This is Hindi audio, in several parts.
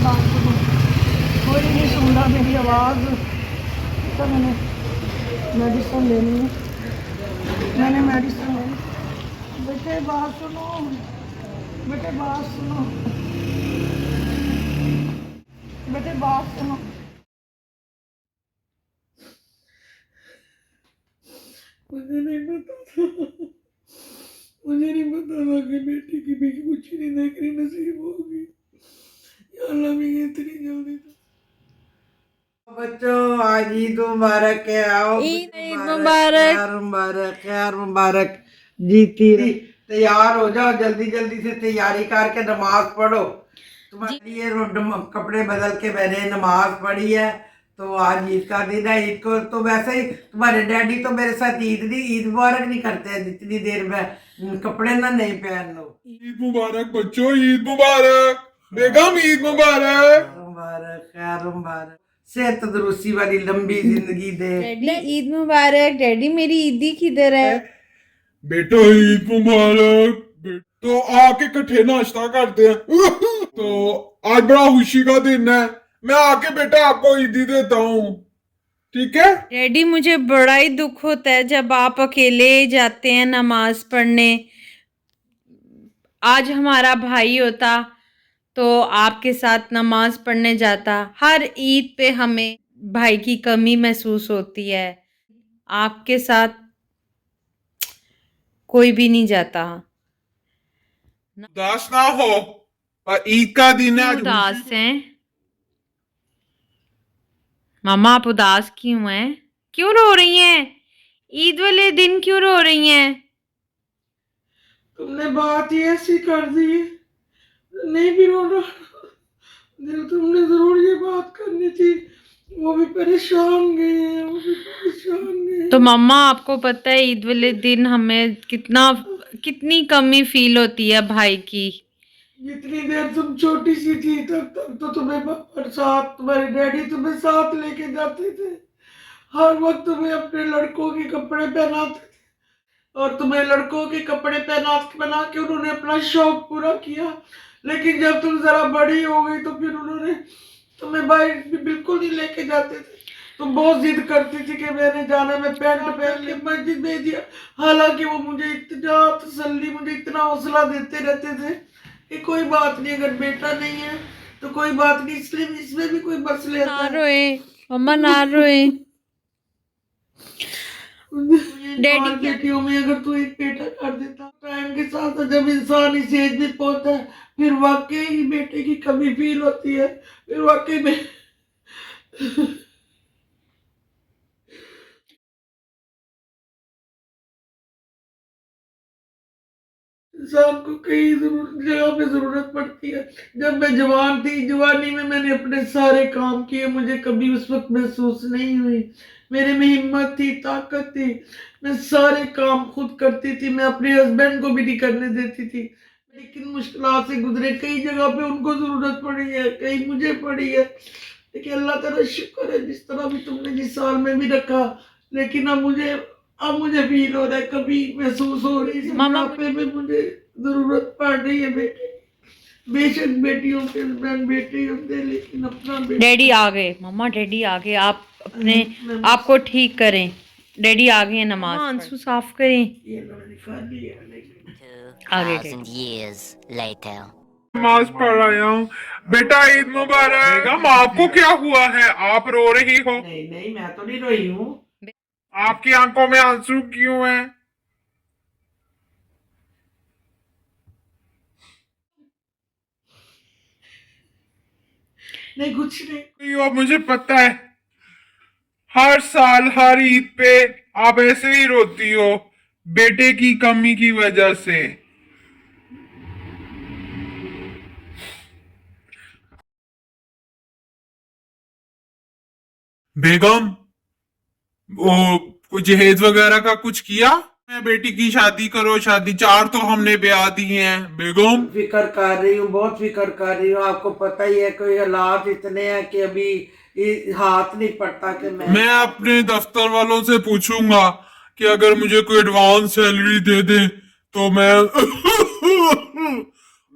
बात सुनो, कोई नहीं सुन रहा मेरी आवाज़। तो मैंने मेडिसिन लेनी है, मैंने मेडिसिन लेनी। बेटे बात सुनो, बेटे बात सुनो, बेटे बात सुनो। मुझे नहीं पता था, मुझे नहीं पता था कि बेटी की भी कुछ नहीं देखनी नसीब होगी। या अल्लाह भी इतनी जल्दी तो। बच्चों आज ईद मुबारक है। आओ ईद मुबारक। खैर मुबारक, खैर मुबारक। जीती रही। तैयार हो जाओ, जल्दी जल्दी से तैयारी करके नमाज पढ़ो। तुम्हारे लिए कपड़े बदल के मैंने नमाज पढ़ी है। तो आज ईद का दिन है। ईद को तो वैसे ही तुम्हारे डैडी तो मेरे साथ ईद मुबारक नहीं करते हैं जितनी देर में कपड़े ना नहीं पहन लो। ईद मुबारक बच्चों, ईद मुबारक। बेगम ईद मुबारक। मुबारक, खैर मुबारक। सेहत तंदुरुस्ती वाली लंबी जिंदगी दे। डैडी ईद मुबारक। डैडी मेरी ईदी किधर है? बेटा ईद मुबारक। तो आके इकट्ठे नाश्ता करते हैं। तो आज बड़ा खुशी का दिन है, मैं आके बेटा आपको ईदी देता हूँ, ठीक है? डैडी मुझे बड़ा ही दुख होता है जब आप अकेले जाते हैं नमाज पढ़ने। आज हमारा भाई होता तो आपके साथ नमाज पढ़ने जाता। हर ईद पे हमें भाई की कमी महसूस होती है। आपके साथ कोई भी नहीं जाता। उदास ना हो, पर ईद का दिन है आज। उदास हैं मामा? आप उदास क्यों हैं? क्यों रो रही हैं? ईद वाले दिन क्यों रो रही हैं? तुमने बात ही ऐसी कर दी, नहीं भी रोना। दिल तुमने जरूर ये बात करनी थी। वो भी परेशान गए, वो भी परेशान गए। तो मम्मा आपको पता है ईद वाले दिन हमें कितनी कमी फील होती है भाई की। जितनी देर तुम छोटी सी थी तब तक तो तुम्हें साथ तुम्हारे डैडी तुम्हें साथ लेके जाते थे। हर वक्त तुम्हें अपने लड़कों के कपड़े पहनाते थे और तुम्हें लड़कों के कपड़े बना के उन्होंने अपना शौक पूरा किया। लेकिन जब तुम जरा बड़ी हो गई तो फिर उन्होंने तुम्हें बाहर भी बिल्कुल नहीं लेके जाते थे। तुम बहुत जिद करती थी कि मैंने जाना, मैं पैंट पहन के मस्जिद भेज दिया। हालांकि वो मुझे इतना तसल्ली, मुझे इतना हौसला देते रहते थे कि कोई बात नहीं, अगर बेटा नहीं है तो कोई बात नहीं, इसमें भी कोई मसले ना रोए मम्मा, ना रोए। डैडी बेटियों में अगर तू एक बेटा कर देता, टाइम के साथ जब इंसान इस एज में पहुंचता है फिर वाकई ही बेटे की कमी फील होती है। फिर वाकई में इंसान को कई जगह पे जरूरत पड़ती है। जब मैं जवान थी, जवानी में मैंने अपने सारे काम किए, मुझे कभी उस वक्त महसूस नहीं हुई। मेरे में हिम्मत थी, ताकत थी, मैं सारे काम खुद करती थी। मैं अपने हस्बैंड को भी नहीं करने देती थी। लेकिन मुश्किलात से गुजरे, कई जगह पे उनको जरूरत पड़ी है, कई मुझे पड़ी है। लेकिन अल्लाह तेरा शुक्र है जिस तरह भी तुमने जिस साल में भी रखा। लेकिन अब मुझे फील हो रहा है, कभी महसूस हो रही है बुढ़ापे में मुझे जरूरत पड़ रही है बेटे। बेशक बेटियों के हस्बैंड बेटे ही होते हैं, लेकिन अपना डैडी आ गए मम्मा, डैडी आ गए। आप अपने आपको ठीक करें। डैडी आ गए, नमाज आंसू साफ करें। ये लोग खाली है। 2,000 years later. नमाज पढ़ रहा हूँ। बेटा ईद मुबारक। बेगम आपको क्या हुआ है, आप रो रही हो? नहीं नहीं, मैं तो नहीं रोई हूँ। आपकी आंखों में आंसू क्यों हैं? नहीं कुछ नहीं। और मुझे पता है हर साल हर ईद पे आप ऐसे ही रोती हो बेटे की कमी की वजह से। बेगम वो कुछ जहेज वगैरह का कुछ किया? मैं बेटी की शादी करो, शादी 4 तो हमने ब्याह दी हैं बेगम। फिक्र कर रही हूँ, बहुत फिक्र कर रही हूँ। आपको पता ही है कोई हालात इतने हैं कि अभी हाथ नहीं पड़ता कि मैं अपने दफ्तर वालों से पूछूंगा कि अगर मुझे कोई एडवांस सैलरी दे दे तो मैं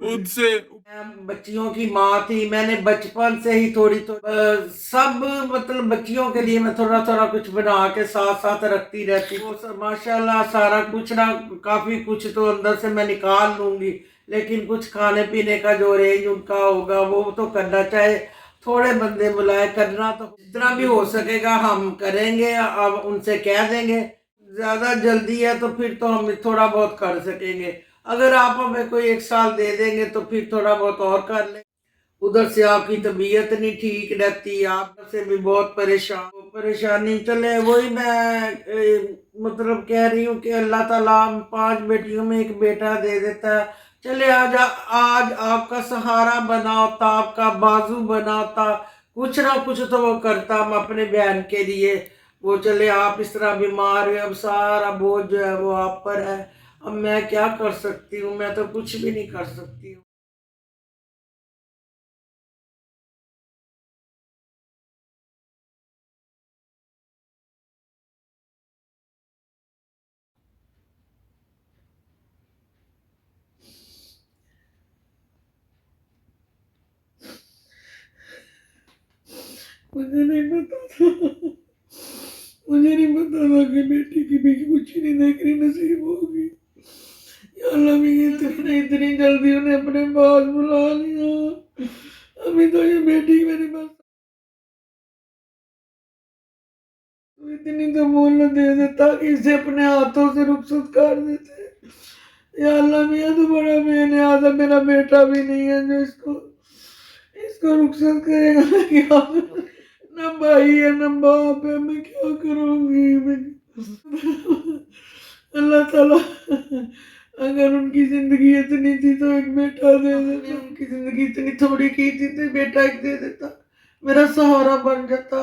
उनसे मैं बच्चियों की माँ थी, मैंने बचपन से ही थोड़ी तो सब मतलब बच्चियों के लिए मैं थोड़ा थोड़ा कुछ बना के साथ साथ रखती रहती हूँ। माशाल्लाह सारा कुछ ना काफ़ी कुछ तो अंदर से मैं निकाल लूँगी, लेकिन कुछ खाने पीने का जो रेंज उनका होगा वो तो करना, चाहे थोड़े बंदे बुलाए, करना तो जितना भी हो सकेगा हम करेंगे। अब उनसे कह देंगे, ज़्यादा जल्दी है तो फिर तो हम थोड़ा बहुत कर सकेंगे। अगर आप हमें कोई 1 साल दे देंगे तो फिर थोड़ा बहुत और कर लें। उधर से आपकी तबीयत नहीं ठीक रहती, आप से भी बहुत परेशानी चले, वही मैं मतलब कह रही हूँ कि अल्लाह ताला 5 बेटियों में एक बेटा दे देता है। चले आज आपका सहारा बना होता, आपका बाजू बना होता, कुछ ना कुछ तो वो करता हम अपने बहन के लिए। वो चले आप इस तरह बीमार हुए, अब सारा बोझ जो है वो आप पर है। अब मैं क्या कर सकती हूँ, मैं तो कुछ भी नहीं कर सकती हूँ। मुझे नहीं पता था, मुझे नहीं पता था कि बेटी की भी कुछ ही नहीं देखनी नसीब होगी। या अल्लाह भी इतनी जल्दी उन्हें अपने पास बुला लिया। अभी तो ये बेटी मेरे पास तो इतनी तो मोहलत दे देता कि इसे अपने हाथों से रुखसत कर देते। या अल्लाह मियाँ तो बड़ा बेनियाज़ है, मेरा बेटा भी नहीं है जो इसको इसको रुखसत करेगा। मैं क्या करूं? ना भाई है ना बाप है, मैं क्या करूंगी मैं। अल्लाह ताला अगर उनकी जिंदगी इतनी थी तो एक बेटा दे देता, उनकी जिंदगी इतनी थोड़ी की थी तो बेटा एक दे देता, मेरा सहारा बन जाता।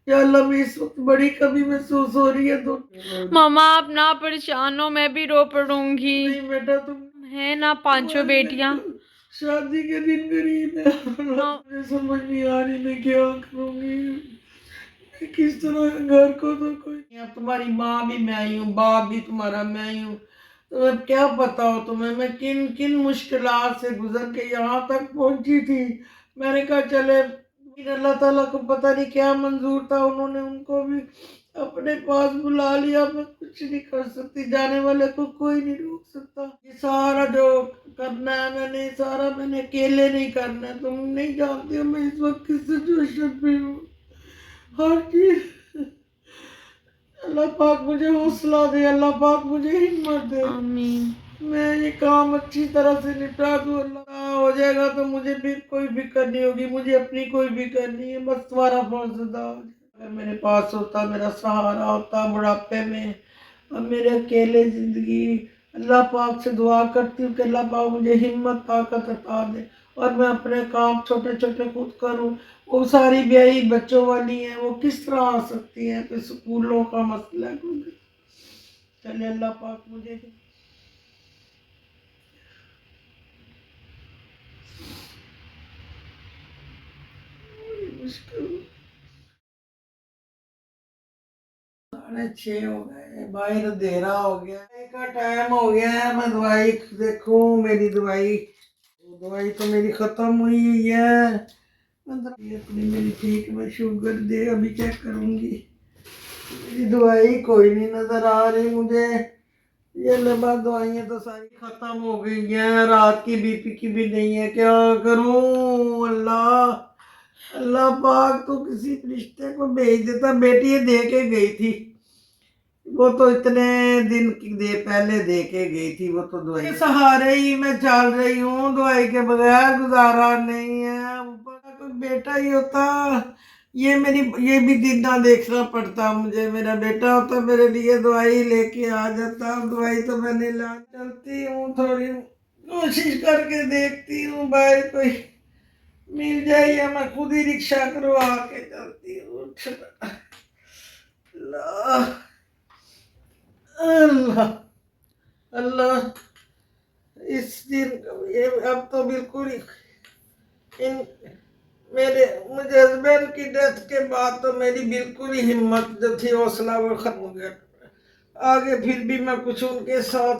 या अल्लाह में इस वक्त बड़ी कमी महसूस हो रही है तो मामा आप ना परेशान हो, मैं भी रो पड़ूंगी। नहीं बेटा तुम है ना 5 बेटियां। शादी के दिन करीब है, मुझे समझ नहीं आ रही मैं क्या करूंगी, किस तरह घर को तो कोई नहीं, अब तुम्हारी माँ भी मैं ही हूँ, बाप भी तुम्हारा मैं ही हूँ। तो अब क्या पता हो तुम्हें मैं किन किन मुश्किलात से गुजर के यहाँ तक पहुंची थी। मैंने कहा चले, फिर अल्लाह ताला को पता नहीं क्या मंजूर था, उन्होंने उनको भी अपने पास बुला लिया। मैं कुछ नहीं कर सकती, जाने वाले को कोई नहीं रोक सकता। ये सारा जो करना है मैंने सारा मैंने अकेले नहीं करना है, तुम नहीं जानती हो मैं इस वक्त किस सिचुएशन पे हूँ। हर चीज अल्लाह पाक मुझे हौसला दे, अल्लाह पाक मुझे हिम्मत दे, आमीन। मैं ये काम अच्छी तरह से निपटा दूँ। अल्लाह हो जाएगा तो मुझे भी कोई फिक्र नहीं होगी, मुझे अपनी कोई फिक्र नहीं है, बस तुम्हारा फर्ज अदा हो जाए। अगर मेरे पास होता, मेरा सहारा होता बुढ़ापे में, अब मेरे अकेले जिंदगी, अल्लाह पाक से दुआ करती हूँ कि अल्लाह पाक मुझे हिम्मत ताकत अता दे और मैं अपने काम छोटे छोटे खुद करूँ। वो सारी ब्याही बच्चों वाली हैं, वो किस तरह आ सकती हैं, फिर स्कूलों का मसला है। चले अल्लाह पाक मुझे मुश्किल 6:30 हो गए, बाहर अंधेरा हो गया, का टाइम हो गया है। मैं दवाई देखूं, मेरी दवाई तो मेरी खत्म हुई हुई है। अपनी मेरी ठीक, मैं शुगर दे अभी चेक करूंगी, मेरी दवाई कोई नहीं नजर आ रही मुझे। ये लंबा दवाइयाँ तो सारी खत्म हो गई हैं, रात की बीपी की भी नहीं है, क्या करूं। अल्लाह अल्लाह पाक तो किसी रिश्ते को भेज देता। बेटी दे के गई थी, वो तो इतने दिन की पहले दे के गई थी, वो तो दवाई के सहारे ही मैं चल रही हूँ, दवाई के बगैर गुजारा नहीं है। ऊपर का कोई बेटा ही होता, ये भी दिन ना देखना पड़ता मुझे, मेरा बेटा होता मेरे लिए दवाई लेके आ जाता। दवाई तो मैंने ला चलती हूँ, थोड़ी कोशिश करके देखती हूँ भाई कोई मिल जाए या मैं खुद ही रिक्शा करवा के चलती हूँ। अल्लाह अल्लाह अल्लाह इस दिन ये अब तो बिल्कुल ही इन मुझे हस्बैंड की डेथ के बाद तो मेरी बिल्कुल ही हिम्मत जो थी, हौसला वो खत्म हो गया। आगे फिर भी मैं कुछ उनके साथ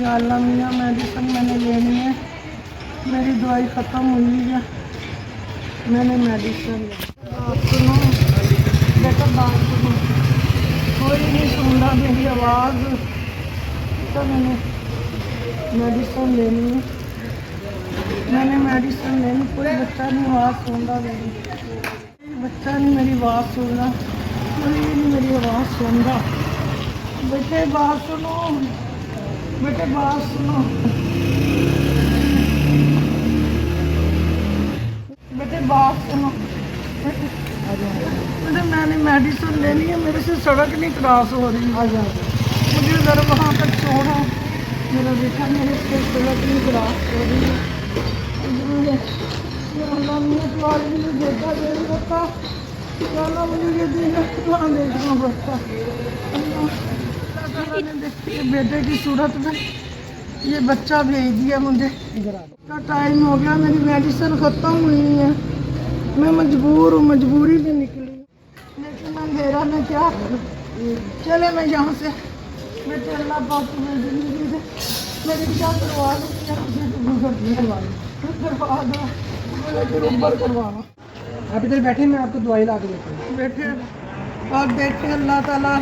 या अल्लाह मियाँ मेडिसिन मैंने लेनी है, मेरी दवाई ख़त्म हुई है, मैंने मेडिसिन सुनो बेटा, बात सुनो, कोई नहीं सुन रहा मेरी आवाज़, तो मैंने मेडिसिन लेनी है, मैंने मेडिसिन लेनी, कोई बच्चा नहीं आवाज़ सुन रहा मेरी, बच्चा नहीं मेरी आवाज़ सुन रहा, कोई नहीं मेरी आवाज़ सुन रहा, बेटे बात सुनो, बेटे बात सुनो, बेटे बात सुनो, बेटे मैंने मेडिसिन लेनी है, मेरे से सड़क नहीं क्रॉस हो रही, मुझे ज़रा वहाँ तक छोड़ो, मेरा बेटा मेरे से सड़क नहीं क्रॉस हो रही है, मुझे बेटा दे देता, मुझे ये देना कहाँ देखना पड़ता, बेटे की सूरत में ये बच्चा भेज दिया मुझे, का टाइम हो गया, मेरी मेडिसिन ख़त्म हुई है, मैं मजबूर हूँ, मजबूरी में निकली, लेकिन अंधेरा में क्या करूँ, चले मैं यहाँ से, बेटे अल्लाह पाक तुम्हें ज़िंदगी दे, मेरी क्या करवा दो, करवा दो, फिर ऊपर करवाना। आप इधर बैठे, मैं आपको दवाई ला के देता हूँ। बैठे और बैठे, अल्लाह ताला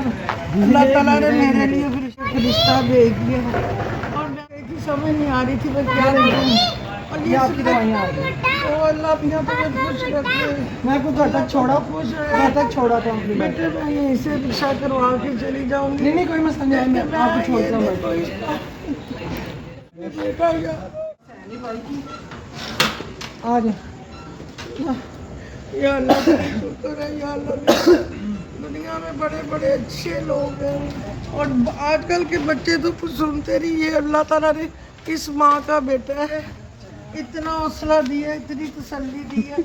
ने मेरे लिए फरिश्ता भेज दिया, और मैं की समझ नहीं आ रही थी मैं क्या करूँ, और ये आपकी दवाइयाँ आ गई, ओ अल्लाह मियाँ तुम्हें खुश रखे, मैं आपको घर तक छोड़ा, खुश घर तक छोड़ा था अपनी बात। बेटे, मैं यहीं से रिक्शा करवा के चली जाऊँगी, नहीं कोई मसला नहीं है, मैं आपको छोड़ता हूँ। बेटा यार आ जाए, या अल्लाह का शुक्र है, या अल्लाह दुनिया में बड़े बड़े अच्छे लोग हैं, और आजकल के बच्चे तो कुछ सुनते नहीं, ये अल्लाह ताला ने किस माँ का बेटा है, इतना हौसला दिया, इतनी तसल्ली दी है,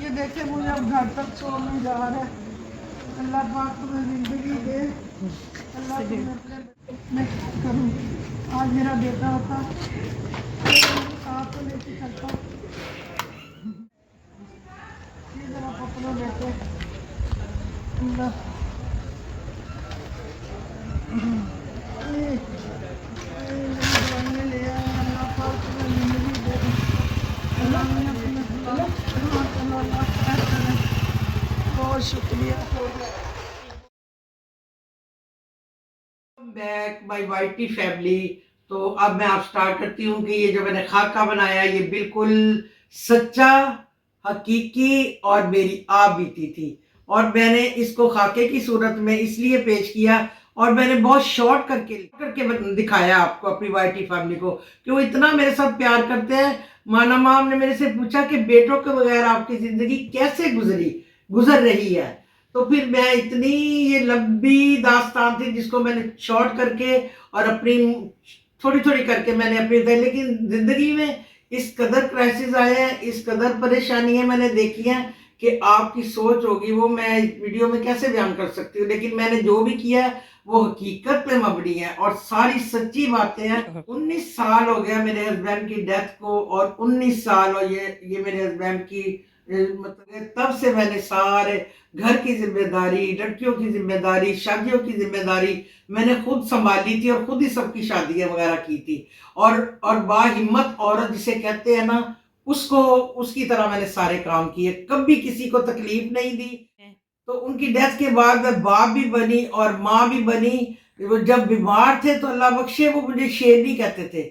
ये देखे मुझे अब घर तक छोड़ने जा रहा है, अल्लाह पाक तुम्हें ज़िंदगी दे, अल्लाह तुम्हें अपने मैं करूँ, आज मेरा बेटा होता साथ में लेके चलता, ये जरा पकड़ो बेटे, अल्लाह दवाइयाँ ले आए, अल्लाह पाक तुम्हें ज़िंदगी दे, अल्लाह ने अपने बहुत शुक्रिया। बैक माई वाइटी फैमिली। तो अब मैं आप स्टार्ट करती हूँ कि ये जो मैंने खाका बनाया ये बिल्कुल सच्चा, हकीकी और मेरी आप बीती थी, और मैंने इसको खाके की सूरत में इसलिए पेश किया, और मैंने बहुत शॉर्ट करके दिखाया आपको, अपनी वाइटी फैमिली को, कि वो इतना मेरे साथ प्यार करते हैं। माना माम ने मेरे से पूछा कि बेटों के बगैर आपकी जिंदगी कैसे गुजर रही है, तो फिर मैं इतनी ये लंबी दास्तान थी जिसको मैंने शॉर्ट करके और अपनी थोड़ी थोड़ी करके मैंने अपनी बताई, लेकिन जिंदगी में इस कदर क्राइसिस आए हैं, इस कदर परेशानियां मैंने देखी हैं कि आपकी सोच होगी वो मैं वीडियो में कैसे बयान कर सकती हूँ, लेकिन मैंने जो भी किया है वो हकीकत पे मबनी है और सारी सच्ची बातें हैं। 19 साल हो गया मेरे हस्बैंड की डेथ को, और 19 साल और ये मेरे हस्बैंड की मतलब तब से मैंने सारे घर की जिम्मेदारी, लड़कियों की जिम्मेदारी, शादियों की जिम्मेदारी मैंने खुद संभाली थी, और खुद ही सबकी शादियां वगैरह की थी, और बाहिम्मत औरत जिसे कहते हैं ना, उसकी तरह मैंने सारे काम किए, कभी किसी को तकलीफ नहीं दी। तो उनकी डेथ के बाद मैं बाप भी बनी और माँ भी बनी। वो जब बीमार थे तो अल्लाह बख्शे वो मुझे शेरनी कहते थे,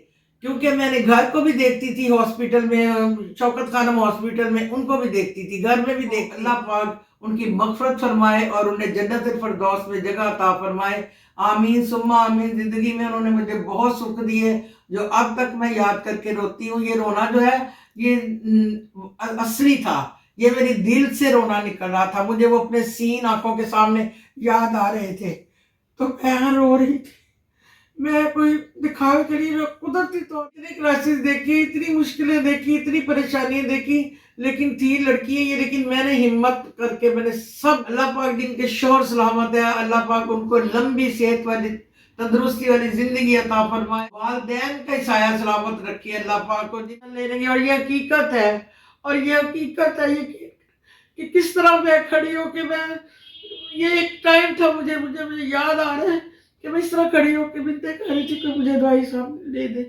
क्योंकि मैंने घर को भी देखती थी, हॉस्पिटल में शौकत खानम हॉस्पिटल में उनको भी देखती थी, घर में भी देखती। अल्लाह पाक उनकी मगफरत फरमाए और उन्हें जन्नत फिरदौस में जगह अता फरमाए, आमीन सुम्मा आमीन। जिंदगी में उन्होंने मुझे बहुत सुख दिए जो अब तक मैं याद करके रोती हूँ। ये रोना जो है ये असली था, ये मेरे दिल से रोना निकल रहा था, मुझे वो अपने सीन आंखों के सामने याद आ रहे थे, तो मैं रो रही थी। मैं कोई दिखावे के लिए कुदरती तौर इतनी क्राइसिस देखी, इतनी मुश्किलें देखी, इतनी परेशानियां देखी, लेकिन थी लड़की है ये, लेकिन मैंने हिम्मत करके मैंने सब, अल्लाह पाक जिनके शोर सलामत है, अल्लाह पाक उनको लंबी सेहत वाली तंदुरुस्ती वाली जिंदगी अता फरमाए, वालिदैन का साया सलामत रखिए अल्लाह पाक को जीवन ले लेंगे। और ये हकीकत है, और ये हकीकत है ये कि किस तरह मैं खड़ी हो कि मैं ये एक टाइम था, मुझे मुझे मुझे याद आ रहा है कि मैं इस तरह खड़ी होकर बिनते कर रही थी कि मुझे दवाई सामने दे दे,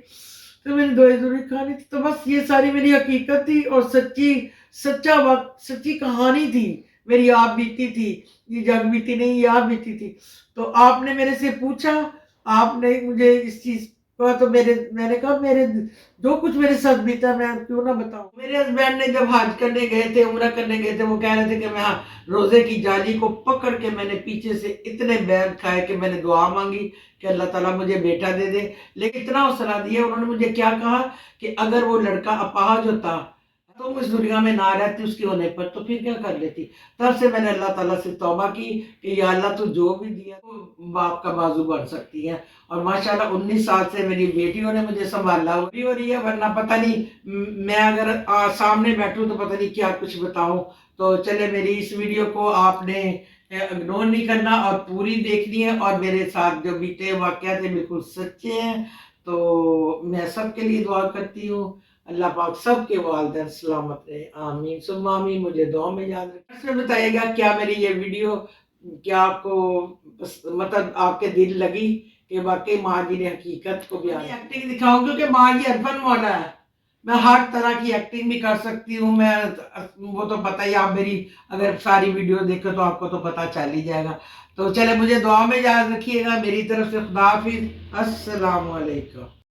तो मैंने दवाई जरूर खानी थी। तो बस ये सारी मेरी हकीकत थी और सच्चा वक्त, सच्ची कहानी थी मेरी। आप बीती थी, ये जग बीती नहीं, ये आप बीती थी। तो आपने मेरे से पूछा, आपने मुझे इस चीज का, तो मैंने कहा मेरे जो कुछ मेरे साथ बीता मैं क्यों ना बताऊं। मेरे हस्बैंड ने जब हज करने गए थे, उम्रा करने गए थे, वो कह रहे थे कि मैं रोजे की जाली को पकड़ के मैंने पीछे से इतने बैग खाए कि मैंने दुआ मांगी कि अल्लाह ताला मुझे बेटा दे दे। लेकिन इतना हौसला दिया उन्होंने मुझे, क्या कहा कि अगर वो लड़का अपाहज होता तो इस दुनिया में ना रहती उसके होने पर, तो फिर क्या कर लेती। तब से मैंने अल्लाह ताला से तौबा की कि या अल्लाह तू जो भी दिया तो बाप का बाजू बन सकती है। और माशाल्लाह 19 साल से मेरी बेटियों ने मुझे संभाला हुई हो रही है, वरना पता नहीं मैं अगर सामने बैठूं तो पता नहीं क्या कुछ बताऊं। तो चले, मेरी इस वीडियो को आपने इग्नोर नहीं करना और पूरी देखनी है। और मेरे साथ जो बीते वाकया थे बिल्कुल सच्चे हैं। तो मैं सबके लिए दुआ करती हूँ, अल्लाह पाक सबके वालिदैन सलामत रहे, आमीन सुम्मा आमीन। मुझे दुआ में याद रखें। इसमें बताइएगा क्या मेरी ये वीडियो, क्या आपको मतलब आपके दिल लगी कि वाकई माँ जी ने हकीकत को बयान। एक्टिंग दिखाऊं क्योंकि माँ जी अरफन मौला है, मैं हर तरह की एक्टिंग भी कर सकती हूँ। मैं वो तो पता ही, आप मेरी अगर सारी वीडियो देखो तो आपको तो पता चल ही जाएगा। तो चले, मुझे दुआ में याद रखिएगा। मेरी तरफ से खुदा हाफिज, अस्सलाम वालेकुम।